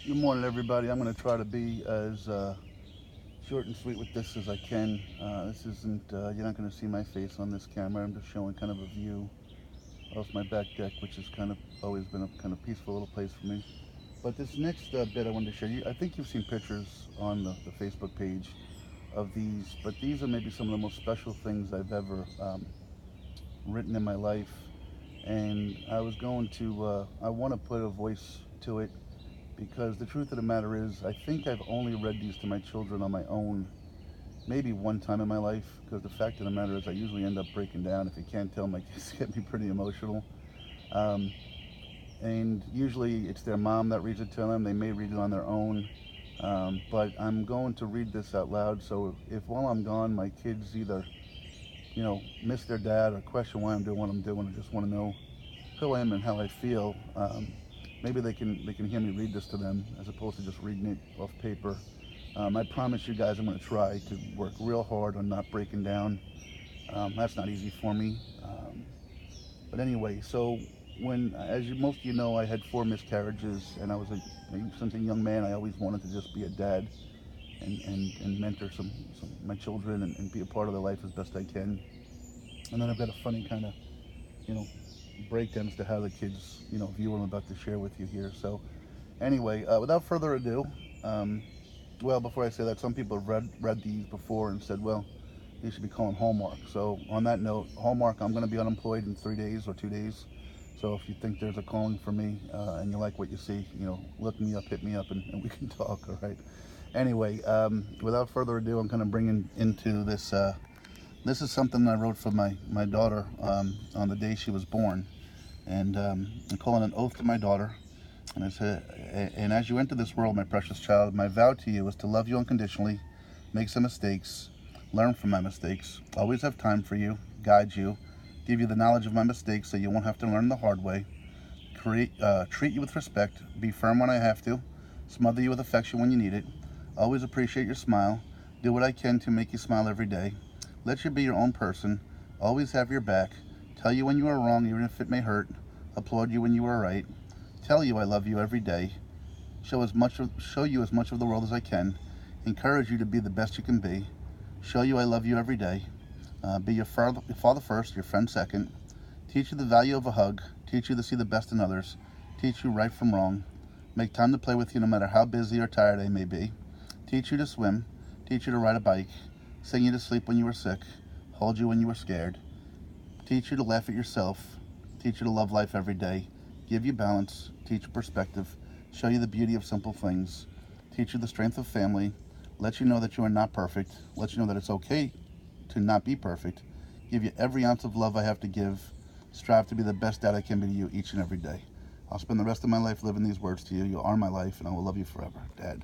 Good morning, everybody. I'm going to try to be as short and sweet with this as I can. This isn't, you're not going to see my face on this camera. I'm just showing kind of a view of my back deck, which has kind of always been a kind of peaceful little place for me. But this next bit I wanted to show you, I think you've seen pictures on the Facebook page of these, but these are maybe some of the most special things I've ever written in my life. And I was going to, I want to put a voice to it because the truth of the matter is, I think I've only read these to my children on my own maybe one time in my life, because the fact of the matter is I usually end up breaking down. If you can't tell, my kids get me pretty emotional. Um, and usually it's their mom that reads it to them. They may read it on their own. But I'm going to read this out loud, so if while I'm gone my kids either, miss their dad or question why I'm doing what I'm doing, or just want to know who I am and how I feel, maybe they can hear me read this to them as opposed to just reading it off paper. I promise you guys I'm going to try to work real hard on not breaking down. That's not easy for me. But anyway, so as most of you know, I had 4 miscarriages, and since a young man, I always wanted to just be a dad and mentor some my children and be a part of their life as best I can. And then I've got a funny kind of, you know, breakdown as to how the kids, view what I'm about to share with you here. So anyway, without further ado, well, before I say that, some people have read these before and said, well, these should be calling Hallmark. So on that note, Hallmark, I'm going to be unemployed in 3 days or 2 days. So if you think there's a calling for me and you like what you see, look me up, hit me up, and we can talk, all right? Anyway, without further ado, I'm kind of bringing into this. This is something I wrote for my daughter on the day she was born. And I'm calling an oath to my daughter. And I said, and as you enter this world, my precious child, my vow to you is to love you unconditionally, make some mistakes, learn from my mistakes, always have time for you, guide you, give you the knowledge of my mistakes so you won't have to learn the hard way, treat you with respect, be firm when I have to, smother you with affection when you need it, always appreciate your smile, do what I can to make you smile every day, let you be your own person, always have your back, tell you when you are wrong even if it may hurt, applaud you when you are right, tell you I love you every day, show you as much of the world as I can, encourage you to be the best you can be, show you I love you every day, be your father first, your friend second, teach you the value of a hug, teach you to see the best in others, teach you right from wrong, make time to play with you no matter how busy or tired I may be, teach you to swim, teach you to ride a bike, sing you to sleep when you were sick, hold you when you were scared, teach you to laugh at yourself, teach you to love life every day, give you balance, teach you perspective, show you the beauty of simple things, teach you the strength of family, let you know that you are not perfect, let you know that it's okay to not be perfect, give you every ounce of love I have to give, strive to be the best dad I can be to you each and every day. I'll spend the rest of my life living these words to you. You are my life, and I will love you forever, Dad.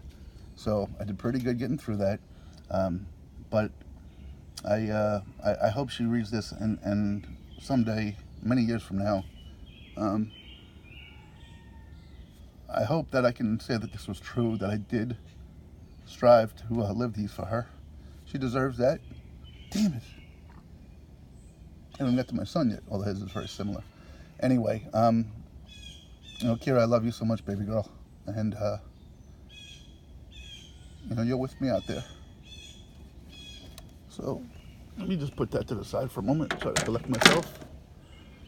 So I did pretty good getting through that, but I hope she reads this, and someday, many years from now, I hope that I can say that this was true, that I did strive to live these for her. She deserves that. Damn it. I haven't got to my son yet, although his is very similar. Anyway, Kira, I love you so much, baby girl. And, you're with me out there. So, let me just put that to the side for a moment, try to collect myself.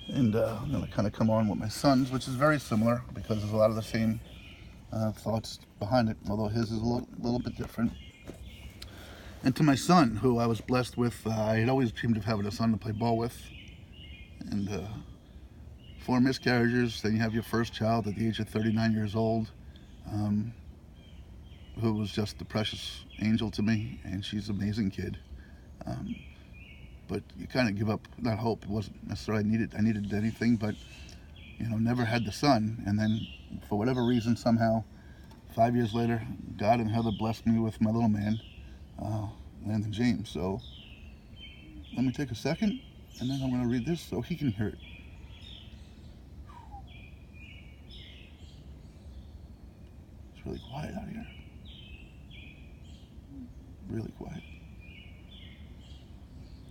And I'm going to kind of come on with my son's, which is very similar because there's a lot of the same thoughts behind it, although his is a little bit different. And to my son, who I was blessed with, I had always dreamed of having a son to play ball with. And 4 miscarriages, then you have your first child at the age of 39 years old, who was just a precious angel to me, and she's an amazing kid. But you kind of give up that hope. It wasn't necessarily I needed anything, but never had the son. And then for whatever reason, somehow 5 years later, God and Heather blessed me with my little man, Landon James. So let me take a second, and then I'm going to read this so he can hear it. It's really quiet out here. Really quiet.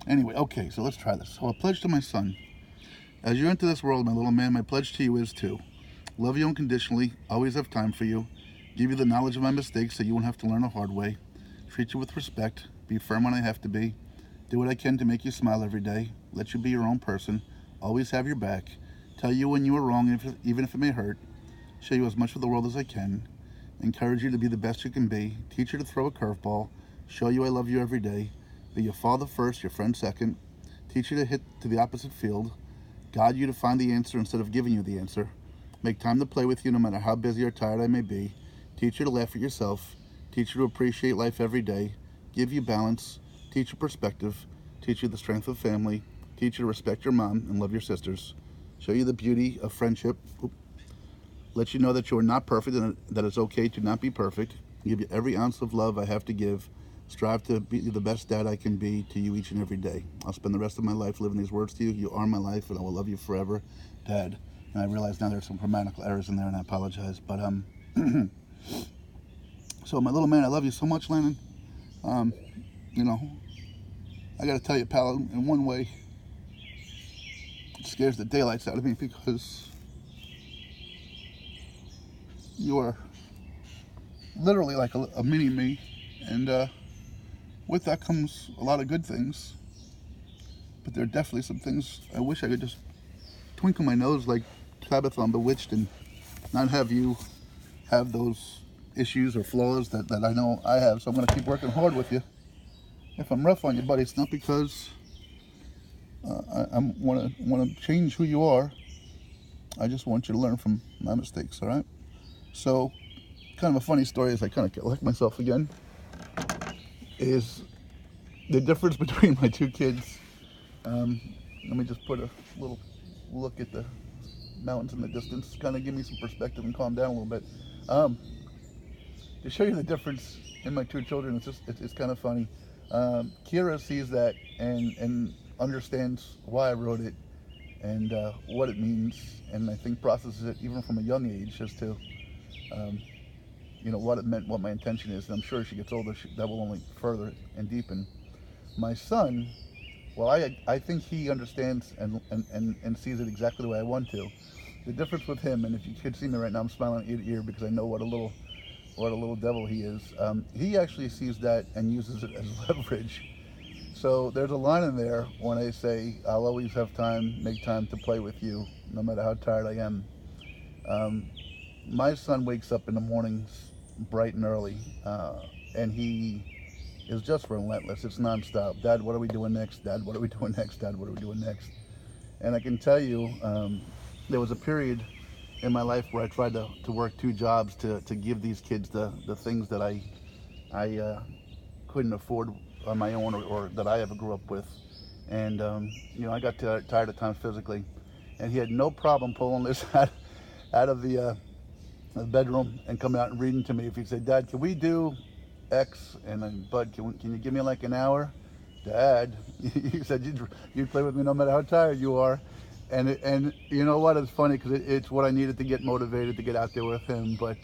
Anyway, okay, so let's try this. So a pledge to my son. As you enter this world, my little man, my pledge to you is to love you unconditionally, always have time for you, give you the knowledge of my mistakes so you won't have to learn the hard way, treat you with respect, be firm when I have to be, do what I can to make you smile every day, let you be your own person, always have your back, tell you when you are wrong even if it may hurt, show you as much of the world as I can, encourage you to be the best you can be, teach you to throw a curveball, show you I love you every day, be your father first, your friend second, teach you to hit to the opposite field, guide you to find the answer instead of giving you the answer, make time to play with you no matter how busy or tired I may be, teach you to laugh at yourself, teach you to appreciate life every day, give you balance, teach you perspective, teach you the strength of family, teach you to respect your mom and love your sisters, show you the beauty of friendship, let you know that you are not perfect and that it's okay to not be perfect, give you every ounce of love I have to give, strive to be the best dad I can be to you each and every day. I'll spend the rest of my life living these words to you. You are my life and I will love you forever, Dad. And I realize now there's some grammatical errors in there and I apologize, but so my little man, I love you so much, Landon. You know, I gotta tell you, pal, in one way, it scares the daylights out of me because you are literally like a mini me, and with that comes a lot of good things, but there are definitely some things I wish I could just twinkle my nose like Tabitha on Bewitched and not have you have those issues or flaws that I know I have. So I'm going to keep working hard with you. If I'm rough on you, buddy, it's not because I want to change who you are. I just want you to learn from my mistakes, all right? So, kind of a funny story as I kind of collect myself again is the difference between my two kids. Let me just put a little look at the mountains in the distance, kind of give me some perspective and calm down a little bit. To show you the difference in my two children, it's kind of funny. Kira sees that and understands why I wrote it and what it means, and I think processes it even from a young age as to what it meant, what my intention is. And I'm sure as she gets older, that will only further and deepen. My son, well, I think he understands and sees it exactly the way I want to. The difference with him, and if you could see me right now, I'm smiling ear to ear because I know what a little devil he is. He actually sees that and uses it as leverage. So there's a line in there when I say, I'll always have time, make time to play with you, no matter how tired I am. My son wakes up in the mornings bright and early, and he is just relentless. It's nonstop. Dad, what are we doing next? Dad, what are we doing next? Dad, what are we doing next? And I can tell you, there was a period in my life where I tried to work two jobs to give these kids the things that I couldn't afford on my own or that I ever grew up with. And, I got tired at times physically. And he had no problem pulling this out of the bedroom and coming out and reading to me. If he'd say, Dad, can we do X? And then, Bud, can you give me like an hour? Dad, he said, you'd play with me no matter how tired you are. And you know what? It's funny because it's what I needed to get motivated to get out there with him. But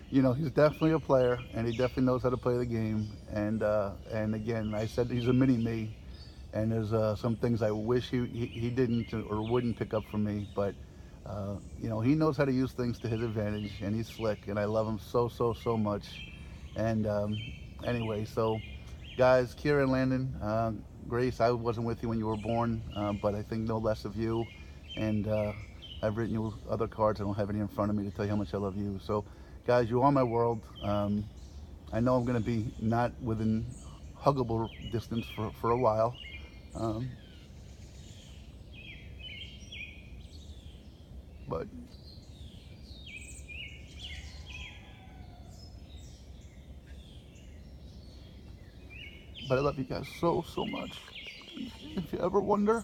he's definitely a player, and he definitely knows how to play the game. And again, I said he's a mini me, and there's some things I wish he didn't or wouldn't pick up from me. But he knows how to use things to his advantage, and he's slick, and I love him so much. And anyway, so guys, Kira and Landon, Grace, I wasn't with you when you were born, but I think no less of you. And I've written you other cards. I don't have any in front of me to tell you how much I love you. So, guys, you are my world. I know I'm going to be not within huggable distance for a while. But I love you guys so much. If you ever wonder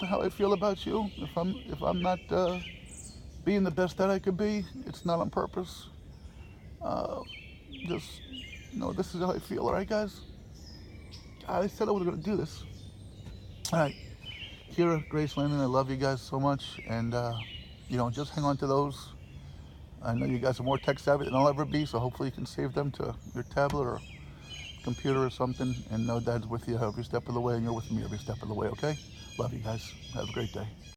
how I feel about you, if I'm not being the best that I could be, it's not on purpose. Just this is how I feel. All right, guys. I said I was gonna do this. All right, Kira, Grace, Landon, I love you guys so much, and just hang on to those. I know you guys are more tech savvy than I'll ever be, so hopefully you can save them to your tablet or computer or something, and know Dad's with you every step of the way, and you're with me every step of the way, okay? Love you guys. Have a great day.